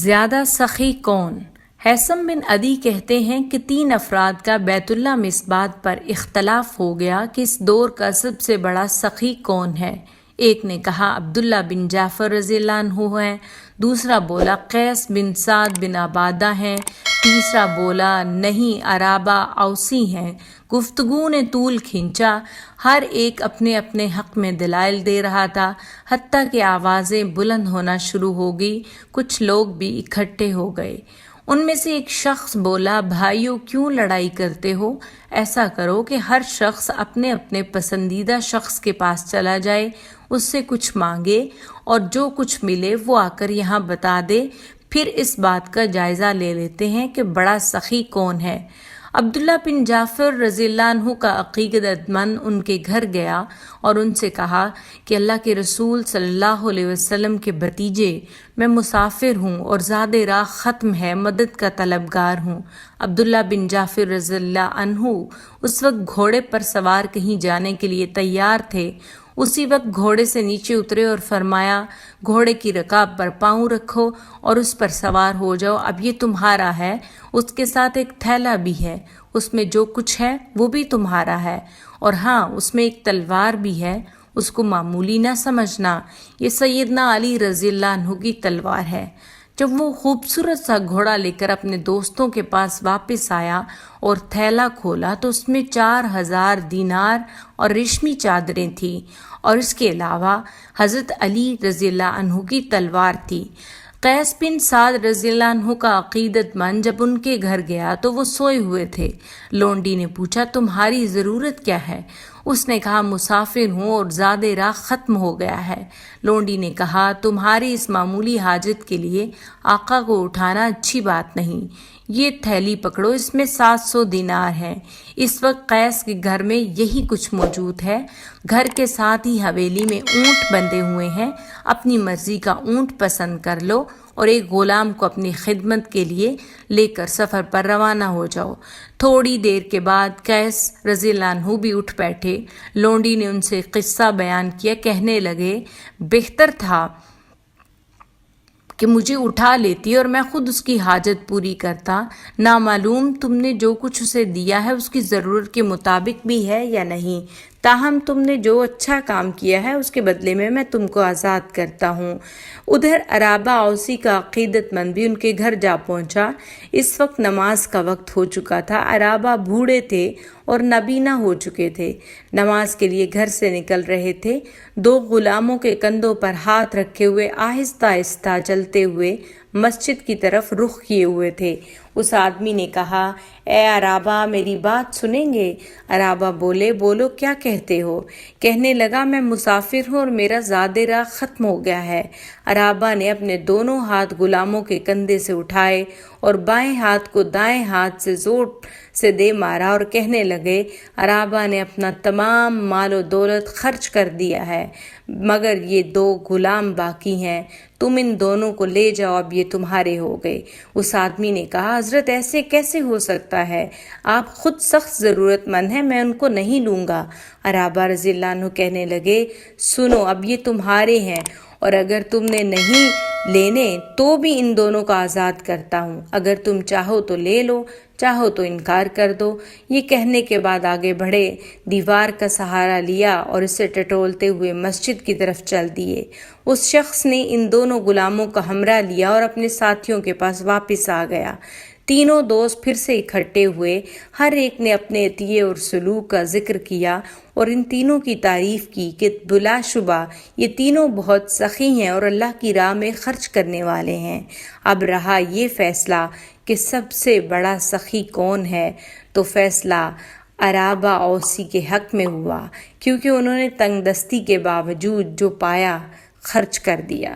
زیادہ سخی کون؟ ہیثم بن عدی کہتے ہیں کہ 3 افراد کا بیت اللہ میں اس بات پر اختلاف ہو گیا کہ اس دور کا سب سے بڑا سخی کون ہے۔ ایک نے کہا عبداللہ بن جعفر رضی اللہ عنہ ہیں، دوسرا بولا قیس بن سعد بن عبادہ ہیں، تیسرا بولا نہیں عرابہ اوسی ہیں۔ گفتگو نے طول کھینچا، ہر ایک اپنے اپنے حق میں دلائل دے رہا تھا، حتیٰ کہ آوازیں بلند ہونا شروع ہو گئی، کچھ لوگ بھی اکٹھے ہو گئے۔ ان میں سے ایک شخص بولا بھائیو کیوں لڑائی کرتے ہو؟ ایسا کرو کہ ہر شخص اپنے اپنے پسندیدہ شخص کے پاس چلا جائے، اس سے کچھ مانگے اور جو کچھ ملے وہ آ کر یہاں بتا دے، پھر اس بات کا جائزہ لے لیتے ہیں کہ بڑا سخی کون ہے۔ عبداللہ بن جعفر رضی اللہ عنہ کا عقیدت مند ان کے گھر گیا اور ان سے کہا کہ اللہ کے رسول صلی اللہ علیہ وسلم کے بھتیجے، میں مسافر ہوں اور زاد راہ ختم ہے، مدد کا طلبگار ہوں۔ عبداللہ بن جعفر رضی اللہ عنہ اس وقت گھوڑے پر سوار کہیں جانے کے لیے تیار تھے۔ اسی وقت گھوڑے سے نیچے اترے اور فرمایا گھوڑے کی رکاب پر پاؤں رکھو اور اس پر سوار ہو جاؤ، اب یہ تمہارا ہے۔ اس کے ساتھ ایک تھیلا بھی ہے، اس میں جو کچھ ہے وہ بھی تمہارا ہے، اور ہاں اس میں ایک تلوار بھی ہے، اس کو معمولی نہ سمجھنا، یہ سیدنا علی رضی اللہ عنہ کی تلوار ہے۔ جب وہ خوبصورت سا گھوڑا لے کر اپنے دوستوں کے پاس واپس آیا اور تھیلا کھولا تو اس میں 4000 دینار اور ریشمی چادریں تھیں، اور اس کے علاوہ حضرت علی رضی اللہ عنہ کی تلوار تھی۔ قیس بن سعد رضی اللہ عنہ کا عقیدت مند جب ان کے گھر گیا تو وہ سوئے ہوئے تھے۔ لونڈی نے پوچھا تمہاری ضرورت کیا ہے؟ اس نے کہا مسافر ہوں اور زاد راہ ختم ہو گیا ہے۔ لونڈی نے کہا تمہاری اس معمولی حاجت کے لیے آقا کو اٹھانا اچھی بات نہیں، یہ تھیلی پکڑو، اس میں 700 دینار ہیں۔ اس وقت قیس کے گھر میں یہی کچھ موجود ہے، گھر کے ساتھ ہی حویلی میں اونٹ بندھے ہوئے ہیں، اپنی مرضی کا اونٹ پسند کر لو اور ایک غلام کو اپنی خدمت کے لیے لے کر سفر پر روانہ ہو جاؤ۔ تھوڑی دیر کے بعد قیس رضی اللہ عنہ بھی اٹھ بیٹھے۔ لونڈی نے ان سے قصہ بیان کیا، کہنے لگے بہتر تھا کہ مجھے اٹھا لیتی اور میں خود اس کی حاجت پوری کرتا، نامعلوم تم نے جو کچھ اسے دیا ہے اس کی ضرورت کے مطابق بھی ہے یا نہیں، تاہم تم نے جو اچھا کام کیا ہے اس کے بدلے میں تم کو آزاد کرتا ہوں۔ ادھر عرابہ اوسی کا عقیدت مند بھی ان کے گھر جا پہنچا۔ اس وقت نماز کا وقت ہو چکا تھا، عرابہ بوڑھے تھے اور نابینا ہو چکے تھے، نماز کے لیے گھر سے نکل رہے تھے۔ 2 غلاموں کے کندھوں پر ہاتھ رکھے ہوئے آہستہ آہستہ چلتے ہوئے مسجد کی طرف رخ کیے ہوئے تھے۔ اس آدمی نے کہا اے عرابہ میری بات سنیں گے؟ عرابہ بولے بولو کیا کہتے ہو؟ کہنے لگا میں مسافر ہوں اور میرا زاد راہ ختم ہو گیا ہے۔ عرابہ نے اپنے دونوں ہاتھ غلاموں کے کندھے سے اٹھائے اور بائیں ہاتھ کو دائیں ہاتھ سے زور سے دے مارا اور کہنے لگے عرابہ نے اپنا تمام مال و دولت خرچ کر دیا ہے، مگر یہ 2 غلام باقی ہیں، تم ان دونوں کو لے جاؤ، اب یہ تمہارے ہو گئے۔ اس آدمی نے کہا حضرت ایسے کیسے ہو سکتا ہے، آپ خود سخت ضرورت مند ہیں، میں ان کو نہیں لوں گا۔ عرابہ رضی اللہ عنہ کہنے لگے سنو اب یہ تمہارے ہیں، اور اگر تم نے نہیں لینے تو بھی ان دونوں کو آزاد کرتا ہوں، اگر تم چاہو تو لے لو، چاہو تو انکار کر دو۔ یہ کہنے کے بعد آگے بڑھے، دیوار کا سہارا لیا اور اسے ٹٹولتے ہوئے مسجد کی طرف چل دیے۔ اس شخص نے ان دونوں غلاموں کا ہمراہ لیا اور اپنے ساتھیوں کے پاس واپس آ گیا۔ تینوں دوست پھر سے اکٹھے ہوئے، ہر ایک نے اپنے عطیے اور سلوک کا ذکر کیا اور ان تینوں کی تعریف کی کہ بلا شبہ یہ تینوں بہت سخی ہیں اور اللہ کی راہ میں خرچ کرنے والے ہیں۔ اب رہا یہ فیصلہ کہ سب سے بڑا سخی کون ہے، تو فیصلہ عرابہ اوسی کے حق میں ہوا، کیونکہ انہوں نے تنگ دستی کے باوجود جو پایا خرچ کر دیا۔